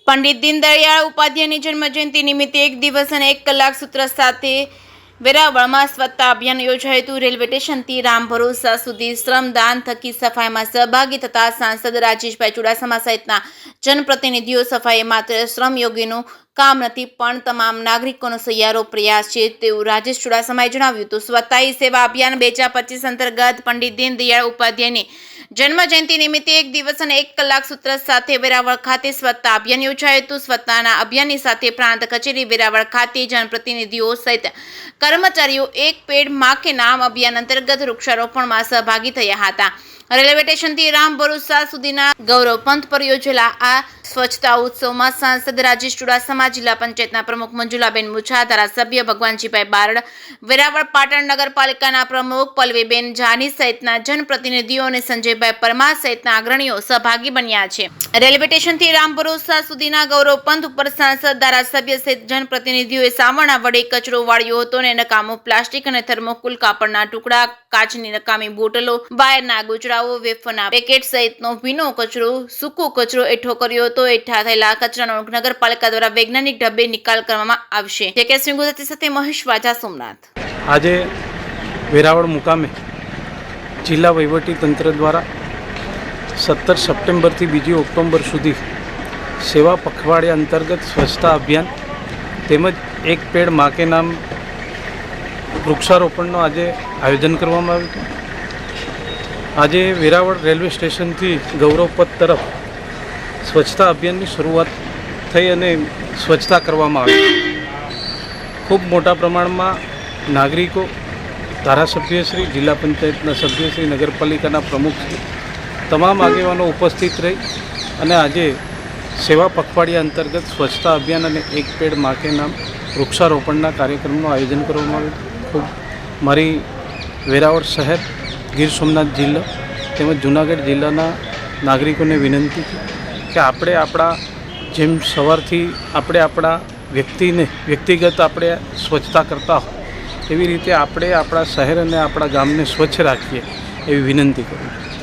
પંડિત દીનદયાળ ઉપાધ્યાયની જન્મજયંતિ નિમિત્તે 1 દિવસ અને 1 કલાક સૂત્ર સાથે વેરાવળમાં સ્વચ્છતા અભિયાન યોજાયું હતું। રેલવે સ્ટેશનથી રામ ભરોસા સુધી શ્રમદાન થકી સફાઈમાં સહભાગી થતા સાંસદ રાજેશભાઈ ચુડાસમા સહિતના જનપ્રતિનિધિઓ સફાઈ માત્ર શ્રમયોગીનું કામ નથી પણ તમામ નાગરિકોનો સહિયારો પ્રયાસ છે તેવું રાજેશ ચુડાસમાએ જણાવ્યું હતું। સ્વચ્છતા હી સેવા અભિયાન 2025 અંતર્ગત પંડિત દીનદયાળ ઉપાધ્યાયની જન્મજયંતિ નિમિત્તે 1 દિવસ અને 1 કલાક સૂત્ર સાથે વેરાવળ ખાતે સ્વચ્છતા અભિયાન યોજાયું હતું। સ્વચ્છતાના અભિયાનની સાથે પ્રાંત કચેરી વેરાવળ ખાતે જનપ્રતિનિધિઓ સહિત કર્મચારીઓ એક પેડ માં કે નામ અભિયાન અંતર્ગત વૃક્ષારોપણમાં સહભાગી થયા હતા। રેલવે સ્ટેશનથી રામ ભરોસા સુધીના ગૌરવ પંથ પર યોજેલા આ સ્વચ્છતા ઉત્સવમાં સાંસદ રાજેશ ચુડાસમા, જિલ્લા પંચાયતના પ્રમુખ મંજુલાબેન મુછા, ધારાસભ્ય ભગવાનજીભાઈ બારડ, વેરાવળ પાટણ નગરપાલિકાના પ્રમુખ પલ્લવીબેન જાની સહિતના જનપ્રતિનિધિઓ અને સંજયભાઈ પરમાર સહિતના અગ્રણીઓ સહભાગી બન્યા છે। રેલવે સ્ટેશનથી રામ ભરોસા સુધીના ગૌરવ પંથ ઉપર સાંસદ, ધારાસભ્ય સહિત જનપ્રતિનિધિઓએ સાવરણા વડે કચરો વાળ્યો હતો અને નકામો પ્લાસ્ટિક અને થર્મોકોલ, કાપડના ટુકડા, કાચની નકામી બોટલો, વાયરના ગુજરાઓ, વેફરના પેકેટ સહિતનો ભીનો કચરો, સૂકો કચરો એકઠો કર્યો હતો। એકઠા થયેલા કચરાનો નગરપાલિકા દ્વારા વૈજ્ઞાનિક ઢબે નિકાલ કરવામાં આવશે। જેકેએસવી ગુજરાતી સાથે મહેશ વાજા, સોમનાથ। આજે વેરાવળ મુકામે જિલ્લા વહીવટી તંત્ર દ્વારા 17 સપ્ટેમ્બરથી 2 ઓક્ટોબર સુધી સેવા પખવાડિયા અંતર્ગત સ્વચ્છતા અભિયાન તેમજ એક પેડ માં કે નામ વૃક્ષારોપણનું આજે આયોજન કરવામાં આવ્યું હતું। આજે વેરાવળ રેલવે સ્ટેશનથી ગૌરવપથ તરફ સ્વચ્છતા અભિયાનની શરૂઆત થઈ અને સ્વચ્છતા કરવામાં આવી। ખૂબ મોટા પ્રમાણમાં નાગરિકો, ધારાસભ્યશ્રી, જિલ્લા પંચાયતના સભ્યશ્રી, નગરપાલિકાના પ્રમુખશ્રી તમામ આગેવાનો ઉપસ્થિત રહી અને આજે સેવા પખવાડિયા અંતર્ગત સ્વચ્છતા અભિયાન અને એક પેડ માં કે નામ વૃક્ષારોપણના કાર્યક્રમનું આયોજન કરવામાં આવ્યું હતું। ખૂબ મારી વેરાવળ શહેર, ગીર સોમનાથ જિલ્લો તેમજ જૂનાગઢ જિલ્લાના નાગરિકોને વિનંતી છે કે આપણે આપણા જેમ સવારથી આપણે આપણા વ્યક્તિગત આપણે સ્વચ્છતા કરતા હોય એવી રીતે આપણે આપણા શહેર અને આપણા ગામને સ્વચ્છ રાખીએ એવી વિનંતી કરું છું।